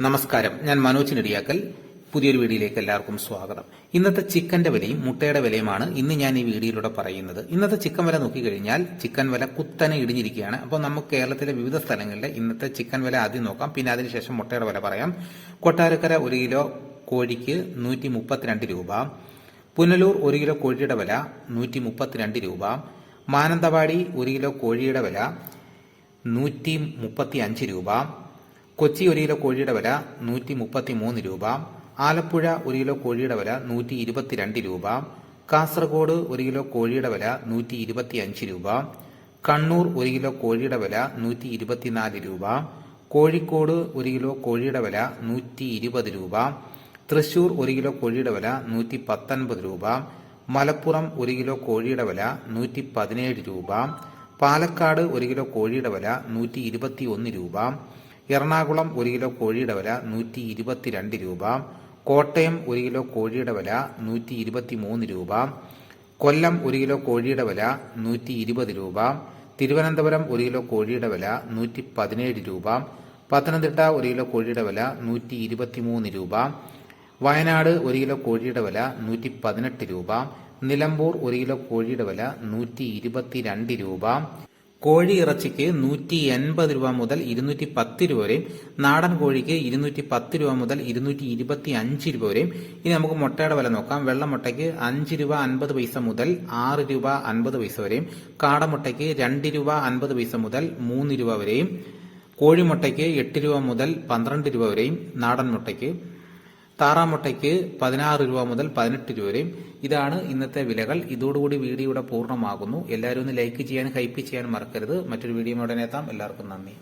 നമസ്കാരം, ഞാൻ മനോജ് നെടിയാക്കൽ. പുതിയൊരു വീഡിയോയിലേക്ക് എല്ലാവർക്കും സ്വാഗതം. ഇന്നത്തെ ചിക്കന്റെ വിലയും മുട്ടയുടെ വിലയുമാണ് ഇന്ന് ഞാൻ ഈ വീഡിയോയിലൂടെ പറയുന്നത്. ഇന്നത്തെ ചിക്കൻ വില നോക്കിക്കഴിഞ്ഞാൽ ചിക്കൻ വില കുത്തനെ ഇടിഞ്ഞിരിക്കുകയാണ്. അപ്പോൾ നമുക്ക് കേരളത്തിലെ വിവിധ സ്ഥലങ്ങളിലെ ഇന്നത്തെ ചിക്കൻ വില ആദ്യം നോക്കാം, പിന്നെ അതിനുശേഷം മുട്ടയുടെ വില പറയാം. കൊട്ടാരക്കര 1 കിലോ കോഴിക്ക് 132 രൂപ. പുനലൂർ 1 കിലോ കോഴിയുടെ വില 132 രൂപ. മാനന്തവാടി 1 കിലോ കോഴിയുടെ വില 135 രൂപ. കൊച്ചി 1 കിലോ കോഴിയുടെ വില 133 രൂപ. ആലപ്പുഴ 1 കിലോ കോഴിയുടെ വില 122 രൂപ. കാസർഗോഡ് 1 കിലോ കോഴിയുടെ വില 125 രൂപ. കണ്ണൂർ 1 കിലോ കോഴിയുടെ വില 124 രൂപ. കോഴിക്കോട് 1 കിലോ കോഴിയുടെ വില 120 രൂപ. തൃശൂർ 1 കിലോ കോഴിയുടെ വില 119 രൂപ. മലപ്പുറം 1 കിലോ കോഴിയുടെ വില 117 രൂപ. പാലക്കാട് 1 കിലോ കോഴിയുടെ വില 121 രൂപ. എറണാകുളം 1 കിലോ കോഴിയുടെ വില 122 രൂപ. കോട്ടയം 1 കിലോ കോഴിയുടെ വില 123 രൂപ. കൊല്ലം 1 കിലോ കോഴിയുടെ വില 120 രൂപ. തിരുവനന്തപുരം 1 കിലോ കോഴിയുടെ വില 117 രൂപ. പത്തനംതിട്ട 1 കിലോ കോഴിയുടെ വില 123 രൂപ. വയനാട് 1 കിലോ കോഴിയുടെ വില 118 രൂപ. നിലമ്പൂർ 1 കിലോ കോഴിയുടെ വില 122 രൂപ. കോഴി ഇറച്ചിക്ക് 180 രൂപ മുതൽ 210 രൂപ വരെയും, നാടൻ കോഴിക്ക് 210 രൂപ മുതൽ 225 രൂപ വരെയും. ഇനി നമുക്ക് മുട്ടയുടെ വില നോക്കാം. വെള്ളമുട്ടയ്ക്ക് 5 രൂപ 50 പൈസ മുതൽ 6 രൂപ 50 പൈസ വരെയും, കാടമുട്ടയ്ക്ക് 2 രൂപ 50 പൈസ മുതൽ 3 രൂപ വരെയും, കോഴിമുട്ടയ്ക്ക് 8 രൂപ മുതൽ 12 രൂപ വരെയും, നാടൻ മുട്ടയ്ക്ക്, താറാമുട്ടയ്ക്ക് 16 രൂപ മുതൽ 18 രൂപ വരെയും. ഇതാണ് ഇന്നത്തെ വിലകൾ. ഇതോടുകൂടി വീഡിയോയുടെ പൂർണ്ണമാകുന്നു. എല്ലാവരും ഒന്ന് ലൈക്ക് ചെയ്യാനും ഹൈപ്പ് ചെയ്യാനും മറക്കരുത്. മറ്റൊരു വീഡിയോയോടെ എത്താം. എല്ലാവർക്കും നന്ദി.